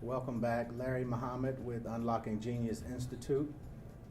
Welcome back. Larry Muhammad with Unlocking Genius Institute.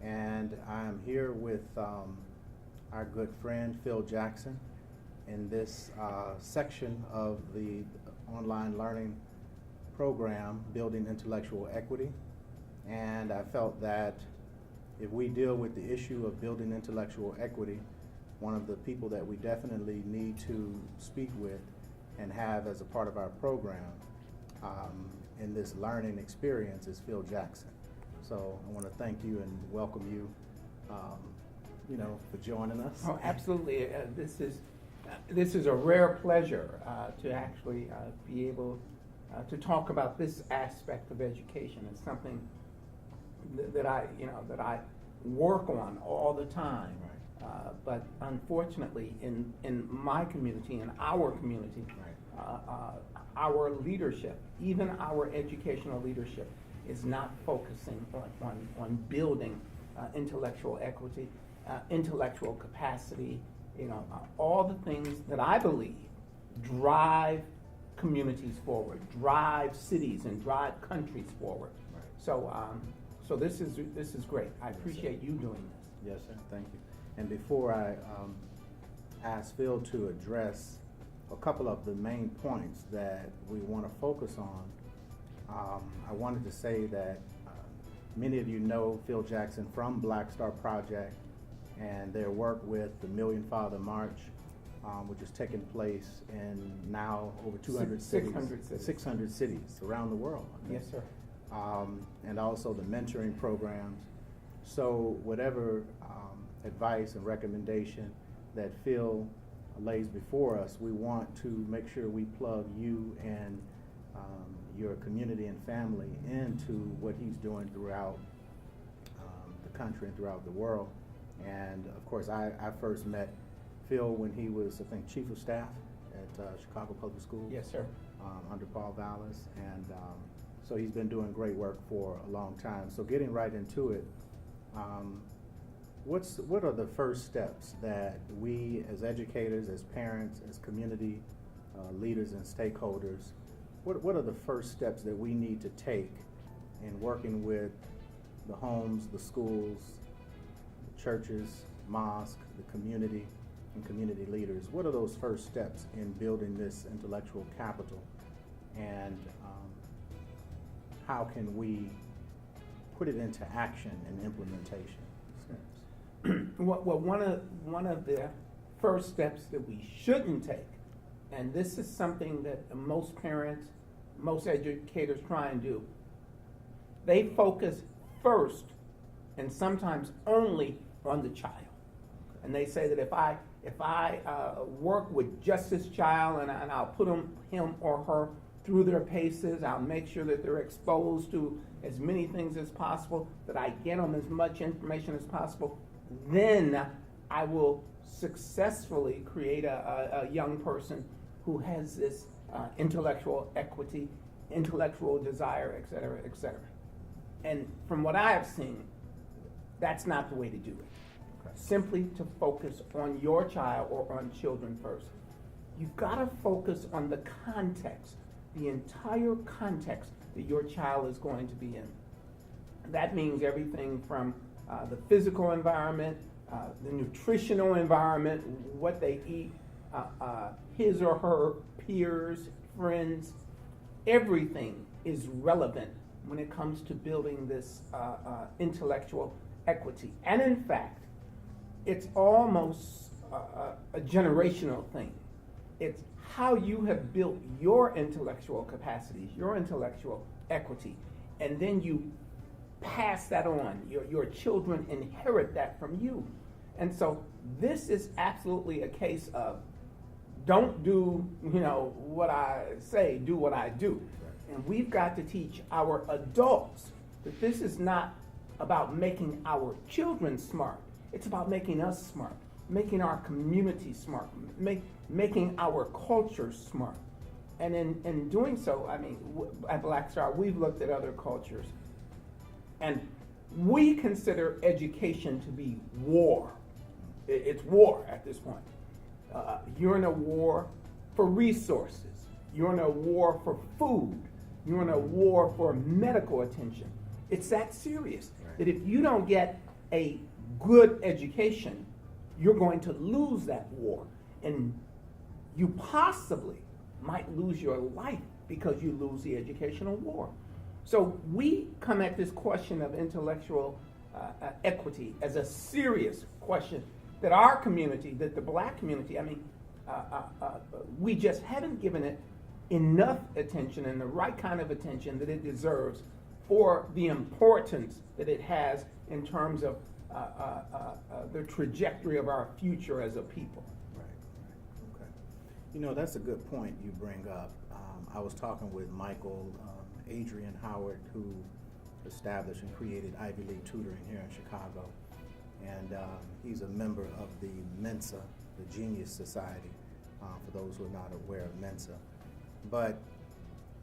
And I'm here with our good friend Phil Jackson in this section of the online learning program, Building Intellectual Equity. And I felt that if we deal with the issue of building intellectual equity, one of the people that we definitely need to speak with and have as a part of our program in this learning experience is Phil Jackson. So I want to thank you and welcome you, for joining us. Oh, absolutely. This is a rare pleasure to actually be able to talk about this aspect of education. It's something that I work on all the time. Right. But unfortunately, in my community, in our community, our leadership, even our educational leadership, is not focusing on building intellectual equity, intellectual capacity, all the things that I believe drive communities forward, drive cities and drive countries forward. Right. So this is great. I appreciate you doing this. Yes, sir. Thank you. And before I ask Phil to address a couple of the main points that we want to focus on, I wanted to say that many of you know Phil Jackson from Black Star Project and their work with the Million Father March, which is taking place in now over 200 cities. 600 cities around the world. Yes, sir. And also the mentoring programs. So whatever advice and recommendation that Phil lays before us, we want to make sure we plug you and your community and family into what he's doing throughout the country and throughout the world. And of course, I first met Phil when he was, I think, Chief of Staff at Chicago Public Schools. Yes, sir. Under Paul Vallis. And so he's been doing great work for a long time. So getting right into it, what are the first steps that we as educators, as parents, as community leaders and stakeholders, what are the first steps that we need to take in working with the homes, the schools, the churches, mosques, the community, and community leaders? What are those first steps in building this intellectual capital? And how can we put it into action and implementation? Well, one of the first steps that we shouldn't take, and this is something that most parents, most educators try and do, they focus first and sometimes only on the child. And they say that if I work with just this child and I'll put him or her through their paces, I'll make sure that they're exposed to as many things as possible, that I get them as much information as possible, then I will successfully create a young person who has this intellectual equity, intellectual desire, et cetera, et cetera. And from what I have seen, that's not the way to do it. Okay. Simply to focus on your child or on children first. You've got to focus on the context, the entire context that your child is going to be in. That means everything from the physical environment, the nutritional environment, what they eat, his or her peers, friends. Everything is relevant when it comes to building this intellectual equity. And in fact, it's almost a generational thing. It's how you have built your intellectual capacities, your intellectual equity, and then you pass that on. Your children inherit that from you. And so this is absolutely a case of don't do, what I say, do what I do. And we've got to teach our adults that this is not about making our children smart. It's about making us smart, making our community smart, making our culture smart. And in doing so, at Black Star, we've looked at other cultures. And we consider education to be war. It's war at this point. You're in a war for resources. You're in a war for food. You're in a war for medical attention. It's that serious. Right. That if you don't get a good education, you're going to lose that war. And you possibly might lose your life because you lose the educational war. So we come at this question of intellectual equity as a serious question that our community, that the black community, we just haven't given it enough attention and the right kind of attention that it deserves for the importance that it has in terms of the trajectory of our future as a people. Right. Okay. You know, that's a good point you bring up. I was talking with Michael Adrian Howard, who established and created Ivy League tutoring here in Chicago. And he's a member of the Mensa, the Genius Society, for those who are not aware of Mensa. But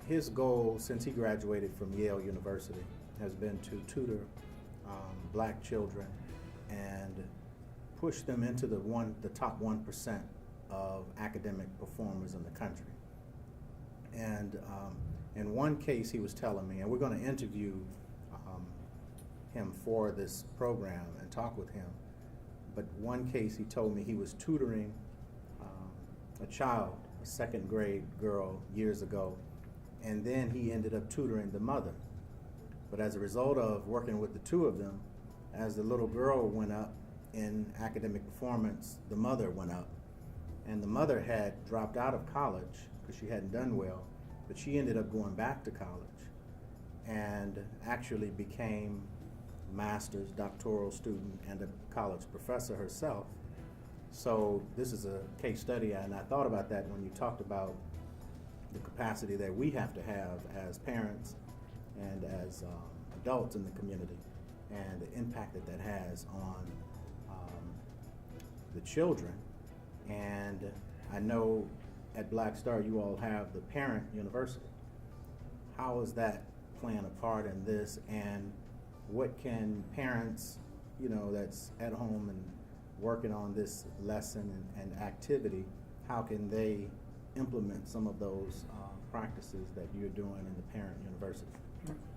his goal, since he graduated from Yale University, has been to tutor black children and push them into the top 1% of academic performers in the country. And in one case, he was telling me, and we're going to interview him for this program and talk with him, but one case he told me he was tutoring a child, a second grade girl, years ago, and then he ended up tutoring the mother. But as a result of working with the two of them, as the little girl went up in academic performance, the mother went up. And the mother had dropped out of college because she hadn't done well, but she ended up going back to college and actually became a master's, doctoral student, and a college professor herself. So this is a case study, and I thought about that when you talked about the capacity that we have to have as parents and as adults in the community, and the impact that that has on the children. And I know at Black Star you all have the Parent University. How is that playing a part in this, and what can parents, you know, that's at home and working on this lesson and activity, how can they implement some of those practices that you're doing in the Parent University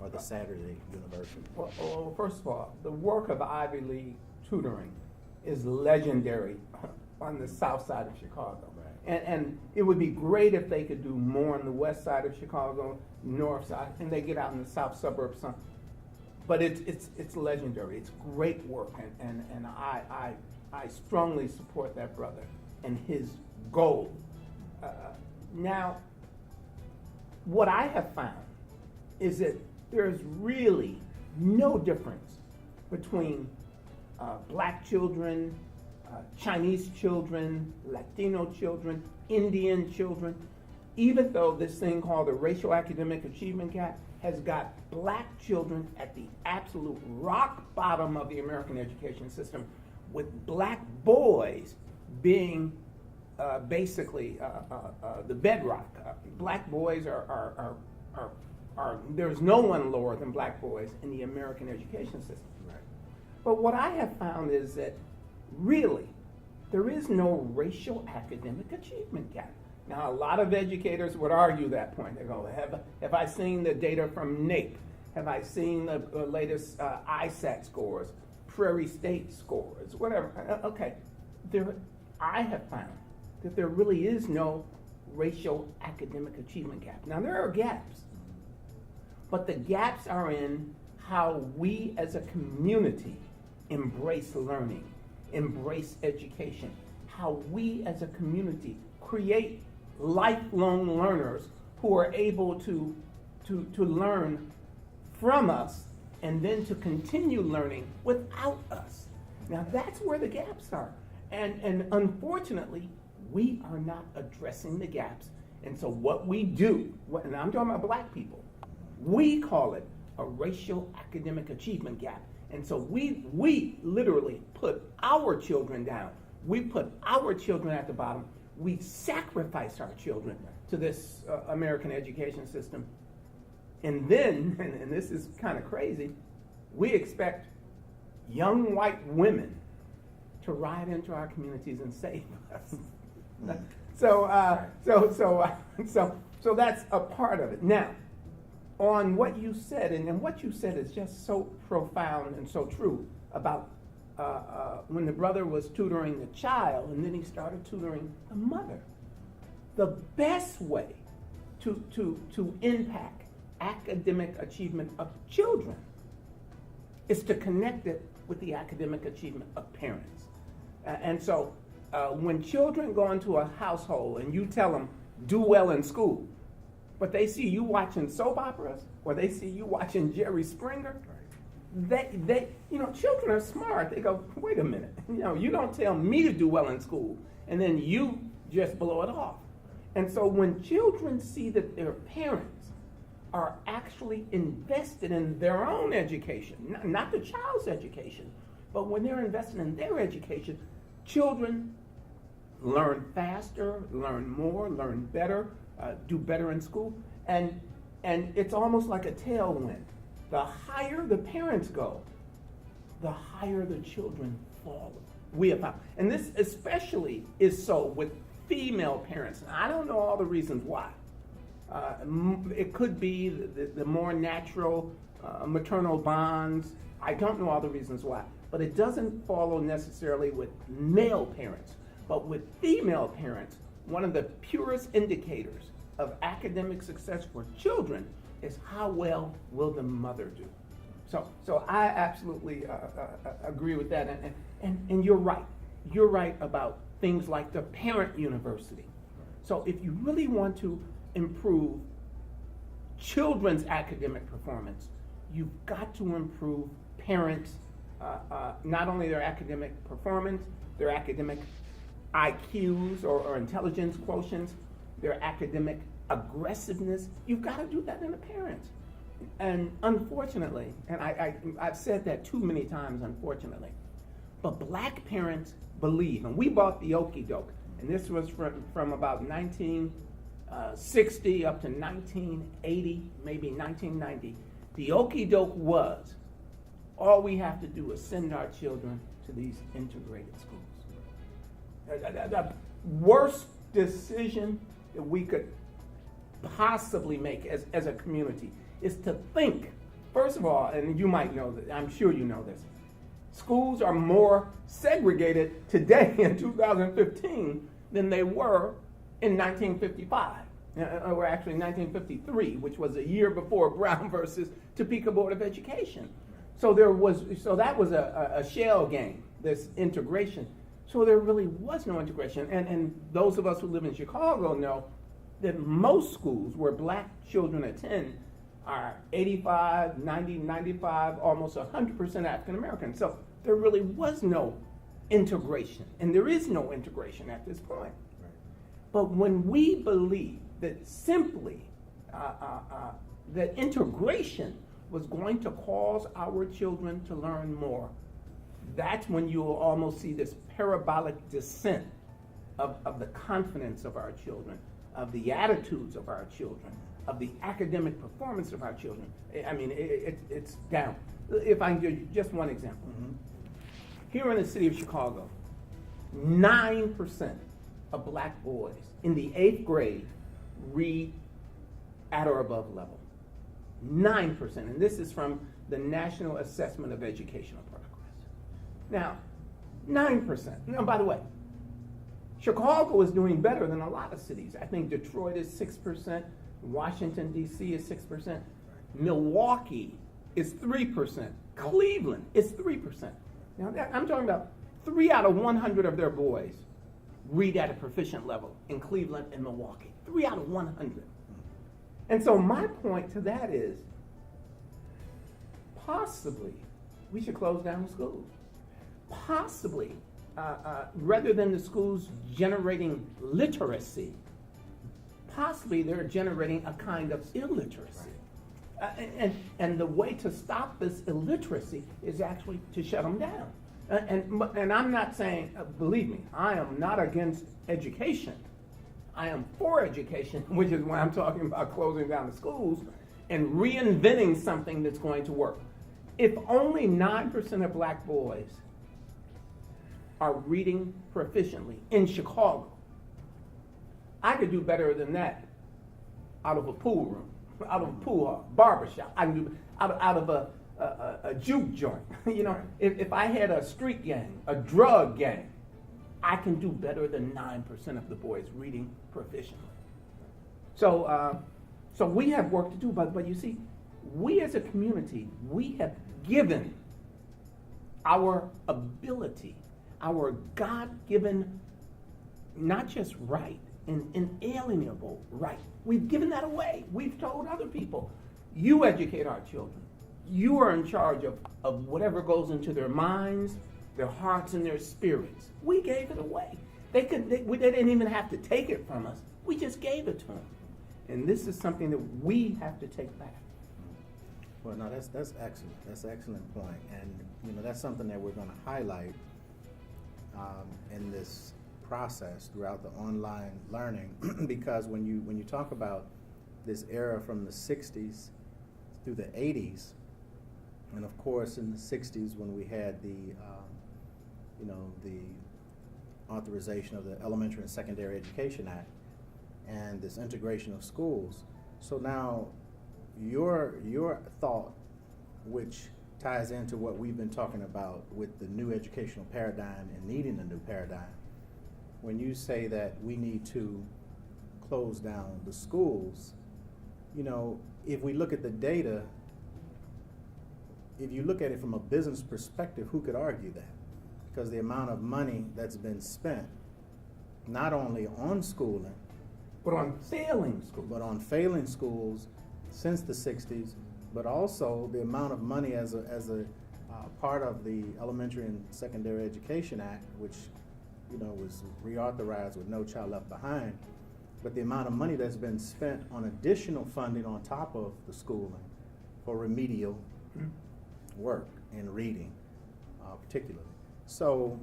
or the Saturday University? Well, first of all, the work of Ivy League tutoring is legendary on the south side of Chicago. Right. And it would be great if they could do more on the west side of Chicago, north side, and they get out in the south suburbs. But it's legendary. It's great work, and I strongly support that brother and his goal. Now, what I have found is that there's really no difference between black children, Chinese children, Latino children, Indian children, even though this thing called the racial academic achievement gap has got black children at the absolute rock bottom of the American education system, with black boys being basically the bedrock. Black boys are there's no one lower than black boys in the American education system. Right. But what I have found is that really there is no racial academic achievement gap. Now, a lot of educators would argue that point. They go, have I seen the data from NAEP? Have I seen the latest ISAT scores, Prairie State scores, whatever? Okay, I have found that there really is no racial academic achievement gap. Now, there are gaps, but the gaps are in how we as a community embrace learning, embrace education, how we as a community create lifelong learners who are able to learn from us and then to continue learning without us. Now that's where the gaps are. And unfortunately, we are not addressing the gaps. And so what we do, and I'm talking about black people, we call it a racial academic achievement gap. And so we literally put our children down. We put our children at the bottom. We sacrifice our children to this American education system. And then, and this is kind of crazy, we expect young white women to ride into our communities and save us. So that's a part of it. Now, on what you said, and what you said is just so profound and so true about when the brother was tutoring the child and then he started tutoring the mother. The best way to impact academic achievement of children is to connect it with the academic achievement of parents. And so when children go into a household and you tell them, do well in school, but they see you watching soap operas or they see you watching Jerry Springer, children are smart. They go, wait a minute, you don't tell me to do well in school and then you just blow it off. And so when children see that their parents are actually invested in their own education, not the child's education, but when they're invested in their education, children learn faster, learn more, learn better, do better in school, and it's almost like a tailwind. The higher the parents go, the higher the children follow. We have found, and this especially is so with female parents. And I don't know all the reasons why. It could be the more natural maternal bonds. I don't know all the reasons why, but it doesn't follow necessarily with male parents. But with female parents, one of the purest indicators of academic success for children is how well will the mother do. So I absolutely agree with that, and you're right. You're right about things like the parent university. So if you really want to improve children's academic performance, you've got to improve parents, not only their academic performance, their academic IQs or intelligence quotients, their academic aggressiveness. You've got to do that in the parents. And unfortunately, and I've said that too many times, unfortunately, but black parents believe, and we bought the okey doke, and this was from about 1960 up to 1980, maybe 1990. The okey doke was, all we have to do is send our children to these integrated schools. The worst decision that we could possibly make as a community is to think, first of all, and you might know that, I'm sure you know this, schools are more segregated today in 2015 than they were in 1955, or actually 1953, which was a year before Brown versus Topeka Board of Education. So that was a shell game, this integration. So there really was no integration. And those of us who live in Chicago know that most schools where black children attend are 85, 90, 95, almost 100% African American. So there really was no integration, and there is no integration at this point. Right. But when we believe that simply that integration was going to cause our children to learn more, that's when you will almost see this parabolic descent of the confidence of our children, of the attitudes of our children, of the academic performance of our children. I mean, it's down. If I can give you just one example. Mm-hmm. Here in the city of Chicago, 9% of black boys in the 8th grade read at or above level. 9%, and this is from the National Assessment of Educational Progress. Now, 9%. Now, by the way, Chicago is doing better than a lot of cities. I think Detroit is 6%, Washington, D.C. is 6%, Milwaukee is 3%, Cleveland is 3%. Now, I'm talking about 3 out of 100 of their boys read at a proficient level in Cleveland and Milwaukee. 3 out of 100. And so my point to that is, possibly, we should close down the schools. Possibly, rather than the schools generating literacy, possibly they're generating a kind of illiteracy. And the way to stop this illiteracy is actually to shut them down. And I'm not saying, believe me, I am not against education. I am for education, which is why I'm talking about closing down the schools and reinventing something that's going to work. If only 9% of black boys are reading proficiently in Chicago, I could do better than that out of a pool room. out of a pool hall, barbershop. I can do out of a juke joint. You know, Right. if I had a street gang, a drug gang, I can do better than 9% of the boys reading proficiently. So, so we have work to do, but you see, we as a community, we have given our ability, our God-given, not just right, an inalienable right. We've given that away. We've told other people, you educate our children. You are in charge of whatever goes into their minds, their hearts, and their spirits. We gave it away. They didn't even have to take it from us. We just gave it to them. And this is something that we have to take back. Well, no, that's excellent. That's an excellent point. And, you know, that's something that we're going to highlight in this process throughout the online learning because when you talk about this era from the 60s through the 80s, and of course in the 60s when we had the authorization of the Elementary and Secondary Education Act and this integration of schools. So now your thought, which ties into what we've been talking about with the new educational paradigm and needing a new paradigm, when you say that we need to close down the schools, you know, if we look at the data, if you look at it from a business perspective, who could argue that? Because the amount of money that's been spent, not only on schooling, But on failing schools. but on failing schools since the 60s, but also the amount of money as a part of the Elementary and Secondary Education Act, which, you know, was reauthorized with No Child Left Behind, but the amount of money that's been spent on additional funding on top of the schooling for remedial work in reading, particularly. So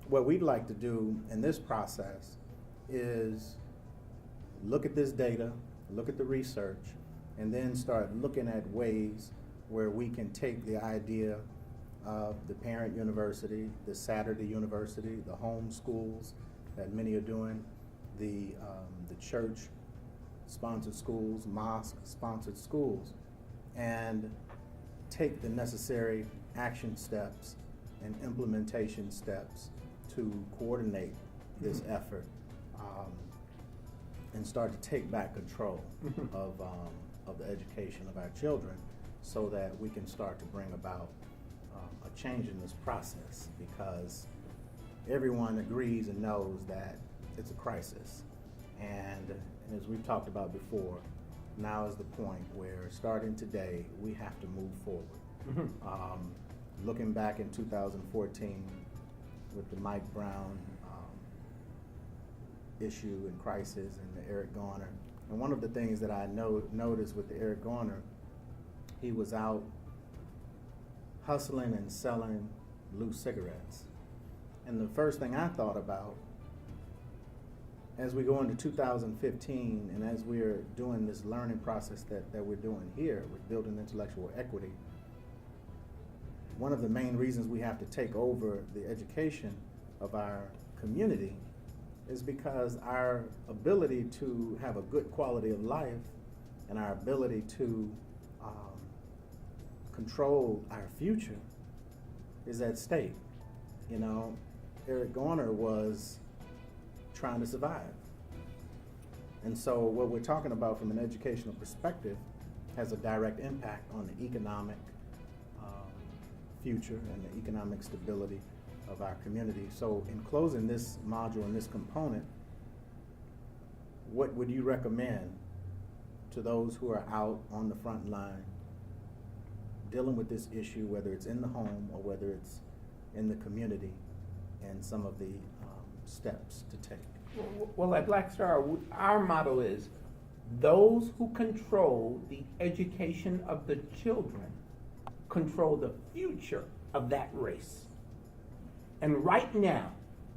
what we'd like to do in this process is look at this data, look at the research, and then start looking at ways where we can take the idea of the parent university, the Saturday university, the home schools that many are doing, the church-sponsored schools, mosque-sponsored schools, and take the necessary action steps and implementation steps to coordinate this effort and start to take back control of the education of our children so that we can start to bring about a change in this process, because everyone agrees and knows that it's a crisis. And as we've talked about before, now is the point where, starting today, we have to move forward. Looking back in 2014 with the Mike Brown issue and crisis and the Eric Garner, and one of the things that I noticed with the Eric Garner, he was out hustling and selling loose cigarettes. And the first thing I thought about as we go into 2015 and as we're doing this learning process that we're doing here with building intellectual equity, one of the main reasons we have to take over the education of our community is because our ability to have a good quality of life and our ability to control our future is at stake. You know, Eric Garner was trying to survive. And so what we're talking about from an educational perspective has a direct impact on the economic future and the economic stability of our community. So in closing this module and this component, what would you recommend to those who are out on the front line dealing with this issue, whether it's in the home or whether it's in the community, and some of the steps to take? Well, at Black Star, our motto is, those who control the education of the children control the future of that race. And right now,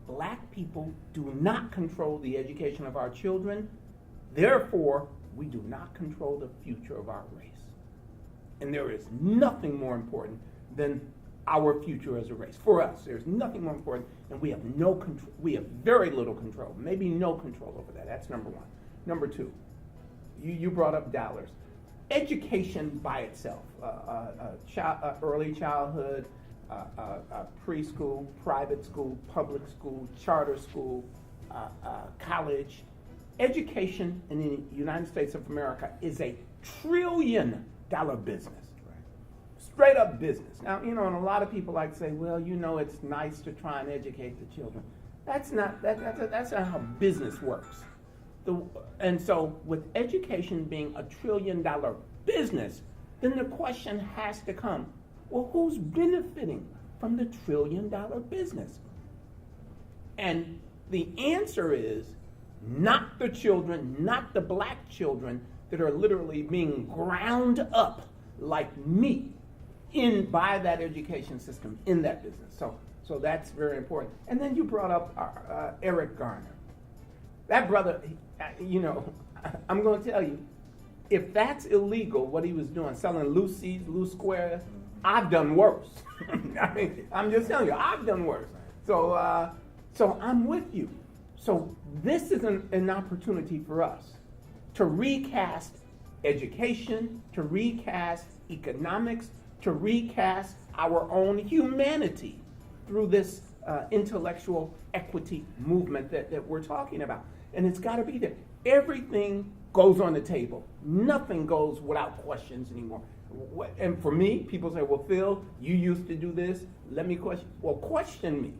black people do not control the education of our children. Therefore, we do not control the future of our race. And there is nothing more important than our future as a race. For us, there's nothing more important, and we have no control. We have very little control, maybe no control over that. That's number one. Number two, you brought up dollars. education by itself, early childhood, preschool, private school, public school, charter school, college. Education in the United States of America is a $1 trillion business. Straight up business. Now, and a lot of people like to say, well, it's nice to try and educate the children. That's not how business works. And so with education being a $1 trillion business, then the question has to come, well, who's benefiting from the $1 trillion business? And the answer is not the children, not the black children that are literally being ground up like meat by that education system in that business. So that's very important. And then you brought up Eric Garner. That brother, I'm going to tell you, if that's illegal, what he was doing, selling loose seeds, loose squares, I've done worse. I'm just telling you, I've done worse. So I'm with you. So this is an opportunity for us to recast education, to recast economics, to recast our own humanity through this intellectual equity movement that we're talking about. And it's got to be there. Everything goes on the table. Nothing goes without questions anymore. And for me, people say, well, Phil, you used to do this. Let me question. Well, question me.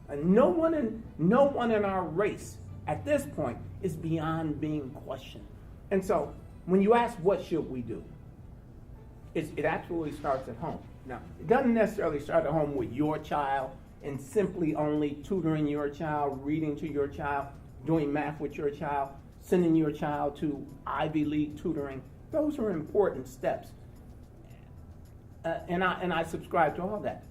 And no one in our race at this point is beyond being questioned. And so when you ask what should we do, it absolutely starts at home. Now, it doesn't necessarily start at home with your child and simply only tutoring your child, reading to your child, doing math with your child, sending your child to Ivy League tutoring. Those are important steps. And I subscribe to all that.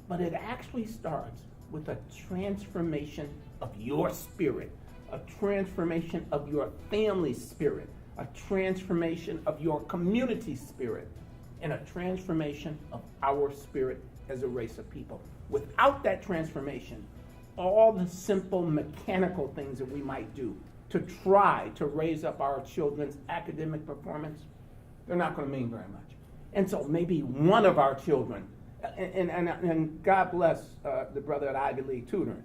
But it actually starts with a transformation of your spirit, a transformation of your family spirit, a transformation of your community spirit, and a transformation of our spirit as a race of people. Without that transformation, all the simple mechanical things that we might do to try to raise up our children's academic performance, they're not going to mean very much. And so maybe one of our children, and God bless the brother at Ivy League tutoring.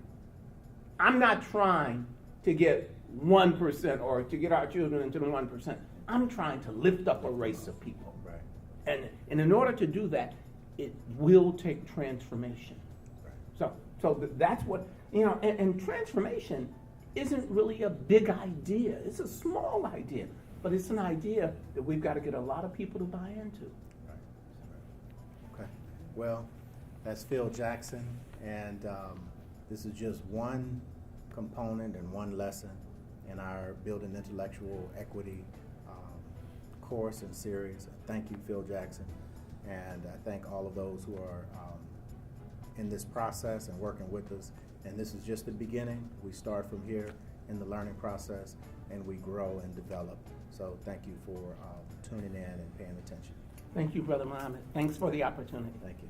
I'm not trying to get 1% or to get our children into the 1%. I'm trying to lift up a race of people. Right. And in order to do that, it will take transformation. Right. So that's what, and transformation isn't really a big idea. It's a small idea, but it's an idea that we've got to get a lot of people to buy into. Okay. Well, that's Phil Jackson, and this is just one component and one lesson in our Building Intellectual Equity course and series. Thank you, Phil Jackson, and I thank all of those who are in this process and working with us. And this is just the beginning. We start from here in the learning process, and we grow and develop. So thank you for tuning in and paying attention. Thank you, Brother Muhammad. Thanks for the opportunity. Thank you.